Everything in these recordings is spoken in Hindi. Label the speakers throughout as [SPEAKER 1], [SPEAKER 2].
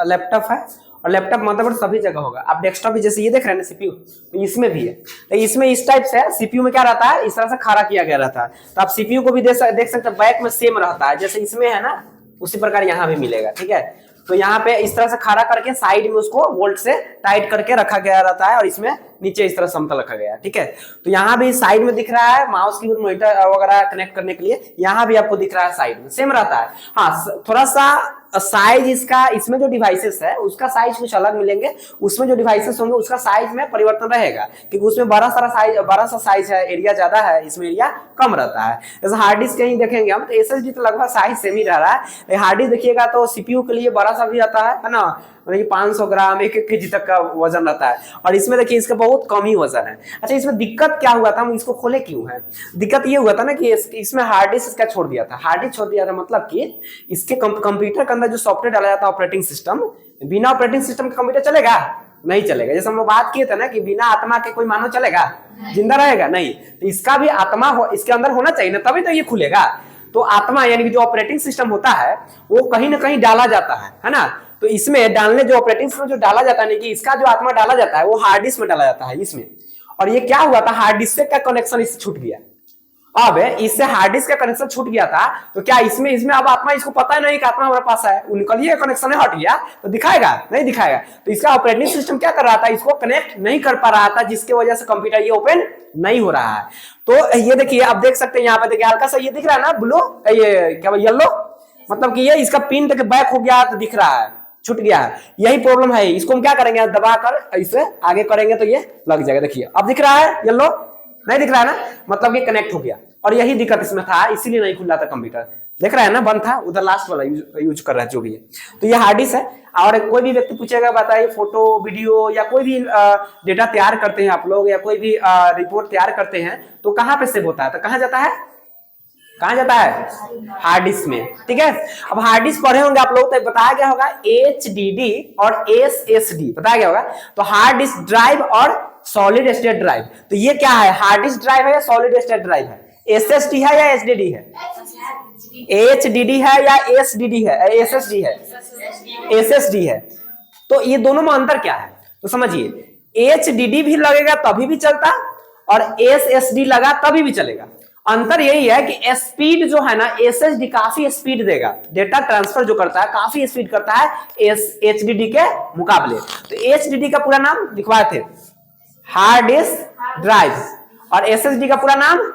[SPEAKER 1] लैपटॉप है और लैपटॉप मदरबोर्ड सभी जगह होगा। आप डेस्कटॉप भी जैसे ये देख रहे हैं ना सीपीयू, तो इसमें भी है। तो इसमें इस टाइप से सीपीयू में क्या रहता है, इस तरह से खड़ा किया गया रहता है। तो आप सीपीयू को भी देख सकते हैं, बैक में सेम रहता है जैसे इसमें है ना, उसी प्रकार यहाँ भी मिलेगा। ठीक है, तो यहाँ पे इस तरह से खड़ा करके साइड में उसको बोल्ट से टाइट करके रखा गया रहता है और इसमें नीचे इस तरह समतल रखा गया है। ठीक है, तो यहाँ भी साइड में दिख रहा है माउस की मॉनिटर वगैरह कनेक्ट करने के लिए, यहाँ भी आपको दिख रहा है साइड में सेम रहता है। हाँ, थोड़ा सा साइज इसका, इसमें जो डिवाइसेस है उसका साइज कुछ अलग मिलेंगे, उसमें जो डिवाइसेस होंगे उसका साइज में परिवर्तन रहेगा, क्योंकि उसमें बड़ा सा साइज है, एरिया ज्यादा है, इसमें एरिया कम रहता है। जैसे हार्ड डिस्क कहीं देखेंगे हम तो एसएसडी तो लगभग साइज सेम ही रह रहा है। हार्ड डिस्क देखिएगा तो सीपीयू के लिए बड़ा सा भी आता है ना, मतलब 500 ग्राम 1 केजी तक का वजन रहता है, और इसमें देखिए इसका बहुत कम ही वजन है। अच्छा, इसमें दिक्कत क्या हुआ था, हम इसको खोले क्यों है, दिक्कत ये हुआ था ना कि इसमें हार्ड डिस्क इसका छोड़ दिया था, हार्ड डिस्क छोड़ दिया था, मतलब कि इसके कंप्यूटर के अंदर जो सॉफ्टवेयर डाला जाता है ऑपरेटिंग सिस्टम, बिना ऑपरेटिंग सिस्टम के कंप्यूटर चलेगा नहीं चलेगा। जैसे हम लोग बात किए थे ना कि बिना आत्मा के कोई मानव चलेगा, जिंदा रहेगा नहीं, तो इसका भी आत्मा इसके अंदर होना चाहिए ना, तभी तो ये खुलेगा। तो आत्मा यानी कि जो ऑपरेटिंग सिस्टम होता है वो कहीं ना कहीं डाला जाता है ना, तो इसमें डालने जो ऑपरेटिंग सिस्टम जो डाला जाता है, कि इसका जो आत्मा डाला जाता है वो हार्ड डिस्क में डाला जाता है इसमें। और ये क्या हुआ था, हार्ड डिस्क का कनेक्शन इससे छूट गया। अब इससे हार्ड डिस्क का कनेक्शन छूट गया था, तो क्या इसमें अब आत्मा, इसको पता है नहीं कि आत्मा हमारे पास है, निकलिए कनेक्शन हट गया तो दिखाएगा नहीं दिखाएगा। तो इसका ऑपरेटिंग सिस्टम क्या कर रहा था, इसको कनेक्ट नहीं कर पा रहा था, जिसकी वजह से कंप्यूटर ये ओपन नहीं हो रहा है। तो ये देखिए, आप देख सकते हैं यहाँ पे, देखिए हल्का सा ये दिख रहा है ना ब्लू, ये क्या येलो, मतलब कि ये इसका पिन तक बैक हो गया तो दिख रहा है, छूट गया है, यही प्रॉब्लम है। इसको हम क्या करेंगे, दबाकर इसे आगे करेंगे तो ये लग जाएगा। देखिए अब दिख रहा है येलो, नहीं दिख रहा है ना, मतलब ये कनेक्ट हो गया, और यही दिक्कत इसमें था, इसीलिए नहीं खुल रहा था कंप्यूटर। देख रहा है ना, बंद था, उधर लास्ट वाला यूज कर रहा है जो भी है। तो ये हार्ड डिस्क है। और कोई भी व्यक्ति पूछेगा, बताइए फोटो वीडियो या कोई भी डेटा तैयार करते हैं आप लोग, या कोई भी रिपोर्ट तैयार करते हैं तो कहाँ पे सेव होता है, तो कहाँ जाता है, कहाँ जाता है, हार्ड डिस्क में। ठीक है, अब हार्ड डिस्क पढ़े होंगे आप लोग, तो बताया गया होगा HDD और SSD बताया गया होगा। तो हार्ड डिस्क ड्राइव और सॉलिड स्टेट ड्राइव, तो ये क्या है, हार्ड डिस्क ड्राइव है या सॉलिड स्टेट ड्राइव है, SSD है या SDD है, HDD है या SDD है, SSD है, SSD है। तो ये दोनों में अंतर क्या है, तो समझिए, HDD भी लगेगा तभी भी चलता और SSD लगा तभी भी चलेगा। अंतर यही है कि स्पीड जो है ना, SSD काफी स्पीड देगा, डेटा ट्रांसफर जो करता है काफी स्पीड करता है HDD के मुकाबले। तो HDD का पूरा नाम लिखवाए थे, हार्ड डिस्क ड्राइव, और SSD का पूरा नाम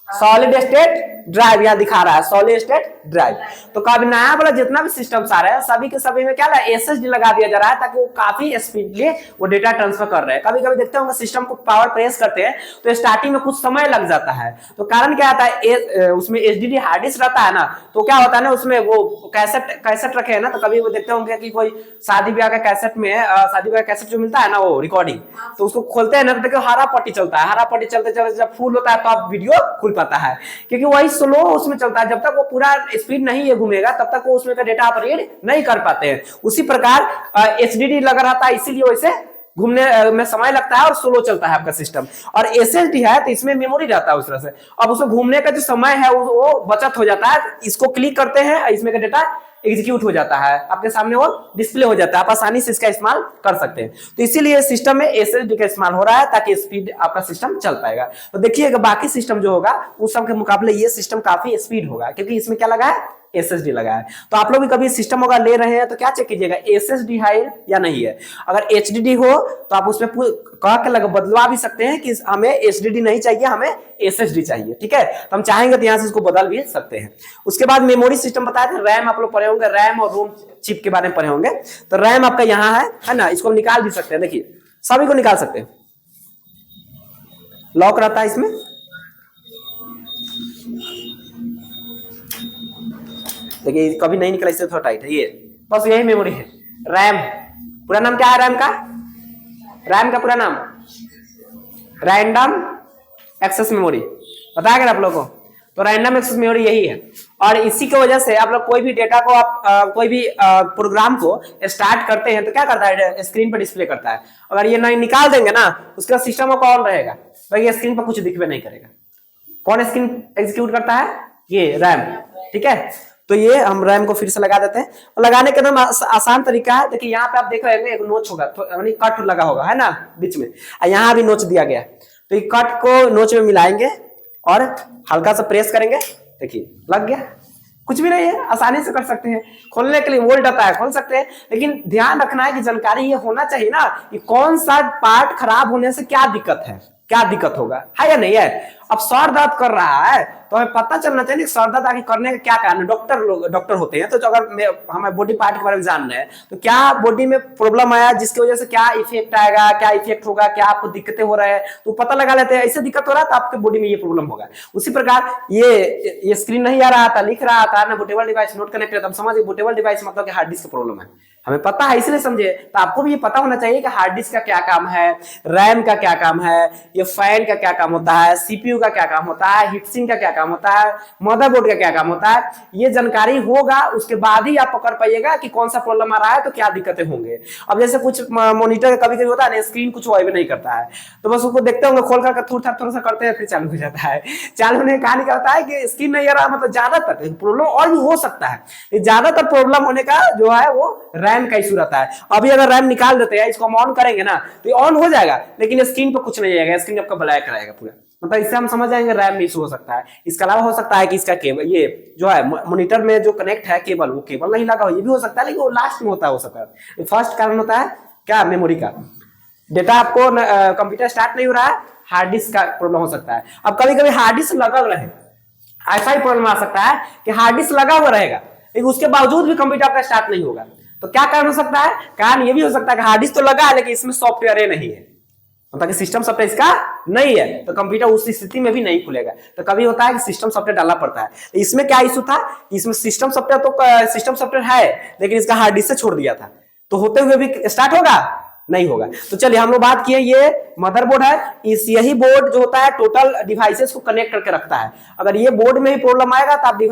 [SPEAKER 1] सॉलिड स्टेट ड्राइव, यहां दिखा रहा है सॉलिड स्टेट ड्राइव। तो कभी नया वाला जितना भी सिस्टम आ रहा है सभी के सभी में क्या SSD लगा दिया जा रहा है, ताकि वो काफी स्पीडली वो डेटा ट्रांसफर कर रहे हैं। कभी कभी देखते होंगे सिस्टम को पावर प्रेस करते हैं तो स्टार्टिंग में कुछ समय लग जाता है, तो कारण क्या आता है, उसमें HDD हार्ड डिस्क रहता है ना, तो क्या होता है ना, उसमें वो कैसेट रखे हैं ना, तो कभी वो देखते होंगे कि कोई शादी ब्याह का कैसेट में, शादी ब्याह का कैसेट जो मिलता है ना वो रिकॉर्डिंग, तो उसको खोलते हैं ना तो देखो हरा पट्टी चलता है, हरा पट्टी चलते चलते जब फुल होता है तो आप वीडियो खुल पाता है, क्योंकि वही स्लो उसमें चलता है, जब तक वो पूरा स्पीड नहीं ये घूमेगा तब तक वो उसमें का डेटा आप रीड नहीं कर पाते हैं। उसी प्रकार HDD लगा रहता है, इसीलिए वैसे घूमने में समय लगता है और स्लो चलता है आपका सिस्टम। और SSD है तो इसमें मेमोरी रहता है उस तरह से, अब उसमें घूमने का जो समय है वो बचत हो जाता है। इसको क्लिक करते हैं, इसमें का डेटा एग्जीक्यूट हो जाता है, आपके सामने वो डिस्प्ले हो जाता है, आप आसानी से इसका इस्तेमाल कर सकते हैं। तो इसीलिए सिस्टम में SSD का इस्तेमाल हो रहा है, ताकि स्पीड आपका सिस्टम चल पाएगा। तो देखिएगा बाकी सिस्टम जो होगा उस सब के मुकाबले ये सिस्टम काफी स्पीड होगा, क्योंकि इसमें क्या लगा है, SSD लगा है। तो आप लोग भी कभी सिस्टम होगा ले रहे हैं तो क्या चेक कीजिएगा, SSD है या नहीं है। अगर HDD हो तो आप उसमें कह के बदलवा भी सकते हैं कि हमें HDD नहीं चाहिए, हमें SSD चाहिए। ठीक है, तो हम चाहेंगे तो यहाँ से इसको बदल भी सकते हैं। उसके बाद मेमोरी सिस्टम बताया था, रैम आप लोग पढ़े होंगे, रैम और रोम चिप के बारे में पढ़े होंगे। तो रैम आपका यहाँ है ना, इसको निकाल भी सकते हैं, देखिए सभी को निकाल सकते हैं, लॉक रहता है इसमें। देखिए कभी नहीं निकला, इससे थोड़ा टाइट है ये, बस यही मेमोरी है। रैम पूरा नाम क्या है, रैम का पूरा नाम रैंडम एक्सेस मेमोरी, बताया गया आप लोगों को। तो रैंडम एक्सेस मेमोरी यही है, और इसी की वजह से आप लोग कोई भी डेटा को आप कोई भी प्रोग्राम को स्टार्ट करते हैं तो क्या करता है, स्क्रीन पर डिस्प्ले करता है। अगर ये नहीं निकाल देंगे ना, उसका सिस्टम ऑन रहेगा तो ये स्क्रीन पर कुछ दिखबे नहीं करेगा। कौन स्क्रीन एग्जीक्यूट करता है, ये रैम। ठीक है, तो ये हम रैम को फिर से लगा देते हैं, और लगाने का एकदम आसान तरीका है। देखिए यहाँ पे आप देख रहे हैं एक नोच होगा, तो यानी कट लगा होगा, है ना, बीच में, और यहाँ भी नोच दिया गया। तो ये कट को नोच में मिलाएंगे और हल्का सा प्रेस करेंगे, देखिए लग गया। कुछ भी नहीं है, आसानी से कर सकते हैं। खोलने के लिए वोल्ट आता है, खोल सकते हैं, लेकिन ध्यान रखना है कि जानकारी ये होना चाहिए ना कि कौन सा पार्ट खराब होने से क्या दिक्कत है, क्या दिक्कत होगा, है या नहीं है। अब सर दर्द कर रहा है तो हमें पता चलना चाहिए सर दर्द आगे करने का क्या कारण है। डॉक्टर होते हैं, तो अगर हमें बॉडी पार्ट के बारे में जान रहे हैं तो क्या बॉडी में प्रॉब्लम आया, जिसकी वजह से क्या इफेक्ट आएगा, क्या इफेक्ट होगा, क्या आपको दिक्कतें हो रहा है, तो पता लगा लेते हैं। ऐसे दिक्कत हो रहा है तो आपके बॉडी में ये प्रॉब्लम होगा। उसी प्रकार ये स्क्रीन नहीं आ रहा था, लिख रहा था ना, बूटेबल डिवाइस नोट कनेक्टेड, तब समझिए बूटेबल डिवाइस मतलब हार्ड डिस्क का प्रॉब्लम है, हमें पता है इसलिए समझे। तो आपको भी ये पता होना चाहिए कि हार्ड डिस्क का क्या काम है, रैम का क्या काम है, ये फैन का क्या काम होता है, सीपीयू का क्या काम होता है, हीटसिंक का क्या काम होता है, मदरबोर्ड का क्या काम होता है। ये जानकारी होगा, उसके बाद ही आप पकड़ पाइएगा कि कौन सा प्रॉब्लम आ रहा है, तो क्या दिक्कतें होंगे। अब जैसे कुछ मॉनिटर कभी कभी होता है ना, स्क्रीन कुछ वाइब नहीं करता है, तो बस उसको देखते होंगे खोल कर थोड़ा सा करते हैं, फिर चालू हो जाता है। चालू होने का कहानी क्या होता है कि स्क्रीन नहीं आ रहा, मतलब ज्यादातर प्रॉब्लम और भी हो सकता है, ज्यादातर प्रॉब्लम होने का जो है वो रैम का इशू रहता है। अभी अगर रैम निकाल देते हैं, इसको हम ऑन करेंगे ना तो ये ऑन हो जाएगा, लेकिन स्क्रीन पर कुछ नहीं आएगा, स्क्रीन आपका ब्लैक रहेगा पूरा। मतलब इससे हम समझ जाएंगे रैम में इशू हो सकता है। इसके अलावा हो सकता है कि इसका केबल, ये जो है मॉनिटर में जो कनेक्ट है केबल, वो केबल नहीं लगा हो, ये भी हो सकता है, लेकिन वो लास्ट में होता है, हो सकता है। फर्स्ट कारण होता है क्या, मेमोरी का। डेटा आपको कंप्यूटर स्टार्ट नहीं हो रहा है, हार्ड डिस्क का प्रॉब्लम हो सकता है। अब कभी कभी हार्ड डिस्क लगा रहे, ऐसा ही प्रॉब्लम आ सकता है कि हार्ड डिस्क लगा हुआ रहेगा लेकिन उसके बावजूद भी कंप्यूटर आपका स्टार्ट नहीं होगा। तो क्या कारण हो सकता है, कारण ये भी हो सकता है कि हार्ड डिस्क तो लगा है लेकिन इसमें सॉफ्टवेयर नहीं है, मतलब कि सिस्टम सॉफ्टवेयर इसका नहीं है, तो कंप्यूटर उस स्थिति में भी नहीं खुलेगा। तो कभी होता है कि सिस्टम सॉफ्टवेयर डालना पड़ता है। इसमें क्या इशू था, इसमें सिस्टम सॉफ्टवेयर है लेकिन इसका हार्ड डिस्क से छोड़ दिया था, तो होते हुए भी स्टार्ट होगा नहीं होगा। तो चलिए हम लोग बात किए, ये मदरबोर्ड है, यही बोर्ड जो होता है टोटल डिवाइसेस को कनेक्ट करके रखता है। अगर ये बोर्ड में ही प्रॉब्लम आएगा तो आप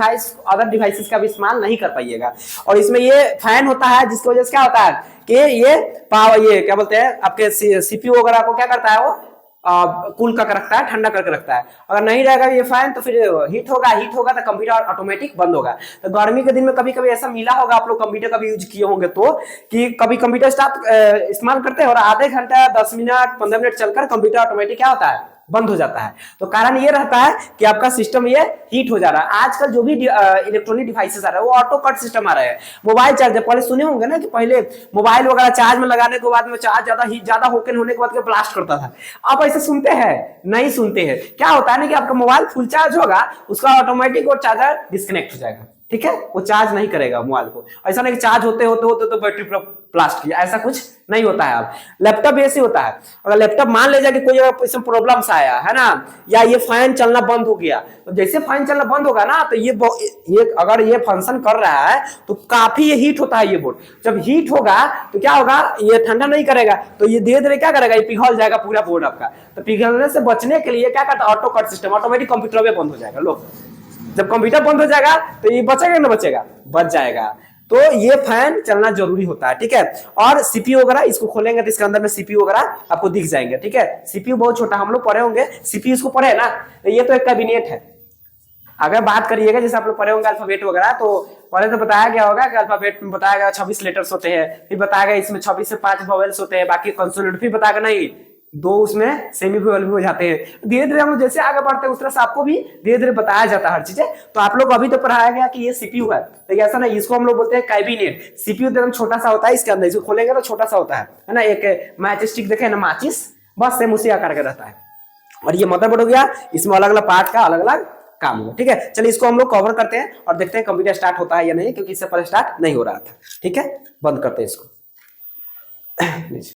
[SPEAKER 1] अदर डिवाइसेस का भी इस्तेमाल नहीं कर पाइएगा। और इसमें ये फैन होता है, जिसकी वजह से क्या होता है कि ये पावर, ये क्या बोलते हैं आपके सीपीयू वगैरह को क्या करता है, वो कूल करके रखता है, ठंडा करके रखता है। अगर नहीं रहेगा ये फैन तो फिर हीट होगा तो कंप्यूटर ऑटोमेटिक बंद होगा। तो गर्मी के दिन में कभी कभी ऐसा मिला होगा, आप लोग कंप्यूटर का भी यूज किए होंगे, तो कि कभी कंप्यूटर स्टार्ट इस्तेमाल करते हैं और आधे घंटा 10 मिनट 15 मिनट चलकर कंप्यूटर ऑटोमेटिक क्या होता है, बंद हो जाता है। तो कारण ये रहता है कि आपका सिस्टम ये हीट हो जा रहा है। आजकल जो भी इलेक्ट्रॉनिक डिवाइसेस आ रहे हैं वो ऑटो कट सिस्टम आ रहे हैं। मोबाइल चार्जर पहले सुने होंगे ना कि पहले मोबाइल वगैरह चार्ज में लगाने के बाद में चार्ज ज्यादा होने के बाद ब्लास्ट करता था। आप ऐसे सुनते हैं, नहीं सुनते हैं। क्या होता है ना कि आपका मोबाइल फुल चार्ज होगा, उसका ऑटोमेटिक वो चार्जर डिस्कनेक्ट हो जाएगा, ठीक है, वो चार्ज नहीं करेगा मोबाइल को। ऐसा नहीं कि चार्ज होते तो बैटरी ब्लास्ट किया, ऐसा कुछ नहीं होता है। अब लैपटॉप ऐसे होता है, अगर लैपटॉप मान लीजिए कि कोई इसमें प्रॉब्लम्स आया है ना, या ये फैन चलना बंद हो गया, तो जैसे फैन चलना बंद होगा ना तो ये अगर ये फंक्शन कर रहा है तो काफी ये हीट होता है। ये बोर्ड जब हीट होगा तो क्या होगा, ये ठंडा नहीं करेगा, तो ये धीरे धीरे क्या करेगा, ये पिघल जाएगा पूरा बोर्ड आपका। तो पिघलने से बचने के लिए क्या करता है, auto cut system, automatic computer में बंद हो जाएगा। लोग जब कंप्यूटर बंद हो जाएगा तो ये बचेगा ना, बचेगा, बच जाएगा। तो ये फैन चलना जरूरी होता है, ठीक है। और सीपीयू वगैरह इसको खोलेंगे तो इसके अंदर में सीपीयू वगैरह आपको दिख जाएंगे, ठीक है। सीपीयू बहुत छोटा, हम लोग पढ़े होंगे सीपीयू, इसको पढ़े ना, तो ये तो एक कैबिनेट है। अगर बात करिएगा जैसे आप लोग पढ़े होंगे अल्फाबेट वगैरह, तो पहले तो बताया गया होगा कि अल्फाबेट में बताया गया 26 लेटर्स होते हैं, फिर बताया गया इसमें 26 से 5 वोवेल्स होते हैं, बाकी कंसोनेंट, फिर बताया गया नहीं 2 उसमें सेमी वोवेल भी हो जाते हैं। धीरे धीरे हम लोग जैसे आगे बढ़ते हैं उस तरह से आपको भी धीरे धीरे बताया जाता है हर चीजें। तो आप लोग अभी तो पढ़ाया गया कि ये सीपीयू है, तो ऐसा नहीं, इसको हम लोग बोलते हैं कैबिनेट। सीपीयू एकदम छोटा सा होता है, इसके अंदर इसको खोलेंगे तो छोटा सा होता है ना, एक मैच स्टिक देखे ना, माचिस, बस सेम उसी आकार का रहता है। और ये मदरबोर्ड हो गया, इसमें अलग अलग पार्ट का अलग अलग काम होगा, ठीक है। चलिए इसको हम लोग कवर करते हैं और देखते हैं कंप्यूटर स्टार्ट होता है या नहीं, क्योंकि इससे पहले स्टार्ट नहीं हो रहा था, ठीक है। बंद करते हैं इसको।